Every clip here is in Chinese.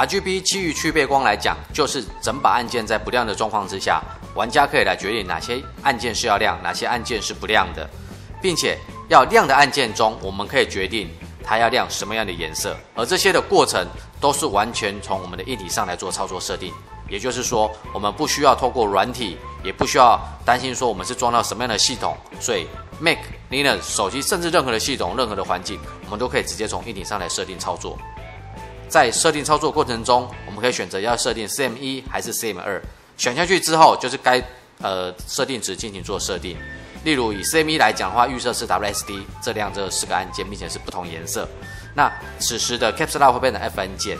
RGB 基于去背光来讲，就是整把按键在不亮的状况之下，玩家可以来决定哪些按键是要亮，哪些按键是不亮的，并且要亮的按键中，我们可以决定它要亮什么样的颜色，而这些的过程都是完全从我们的硬体上来做操作设定。也就是说，我们不需要透过软体，也不需要担心说我们是装到什么样的系统，所以 Mac、Linux、手机，甚至任何的系统、任何的环境，我们都可以直接从硬体上来设定操作。在设定操作过程中，我们可以选择要设定 CM1 还是 CM2， 选下去之后就是该设定值进行做设定。例如以 CM1 来讲的话，预设是 WSD， 这4个按键并且是不同颜色。那此时的 Caps Lock 会变成 FN 键。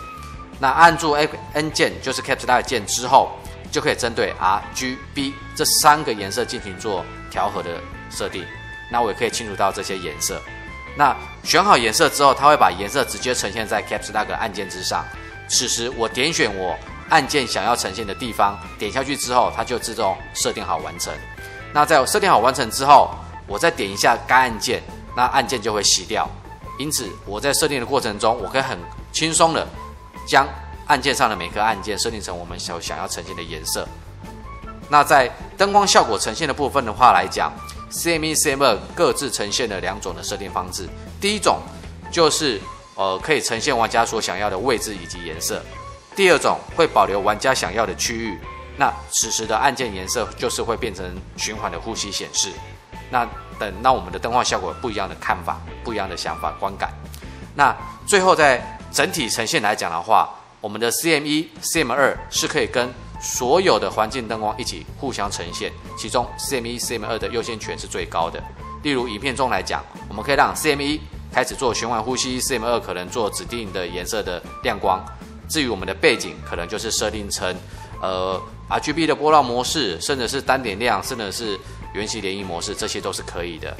那按住 N 键就是 Caps Lock 键之后，就可以针对 RGB 这3个颜色进行做调和的设定。那我也可以清楚到这些颜色。那选好颜色之后，它会把颜色直接呈现在 Caps Lock 按键之上。此时我点选我按键想要呈现的地方，点下去之后，它就自动设定好完成。那在我设定好完成之后，我再点一下该按键，那按键就会熄掉。因此我在设定的过程中，我可以很轻松的将按键上的每颗按键设定成我们想要呈现的颜色。那在灯光效果呈现的部分的话来讲，CM1、CM2 各自呈现了2种的设定方式。第一种就是可以呈现玩家所想要的位置以及颜色。第二种会保留玩家想要的区域。那此时的按键颜色就是会变成循环的呼吸显示。那等让我们的灯光效果有不一样的看法、不一样的想法、观感。那最后在整体呈现来讲的话，我们的 CM1、CM2 是可以跟所有的环境灯光一起互相呈现，其中 CM1、CM2 的优先权是最高的。例如影片中来讲，我们可以让 CM1 开始做循环呼吸， CM2 可能做指定的颜色的亮光。至于我们的背景，可能就是设定成RGB 的波浪模式，甚至是单点亮，甚至是圆形涟漪模式，这些都是可以的。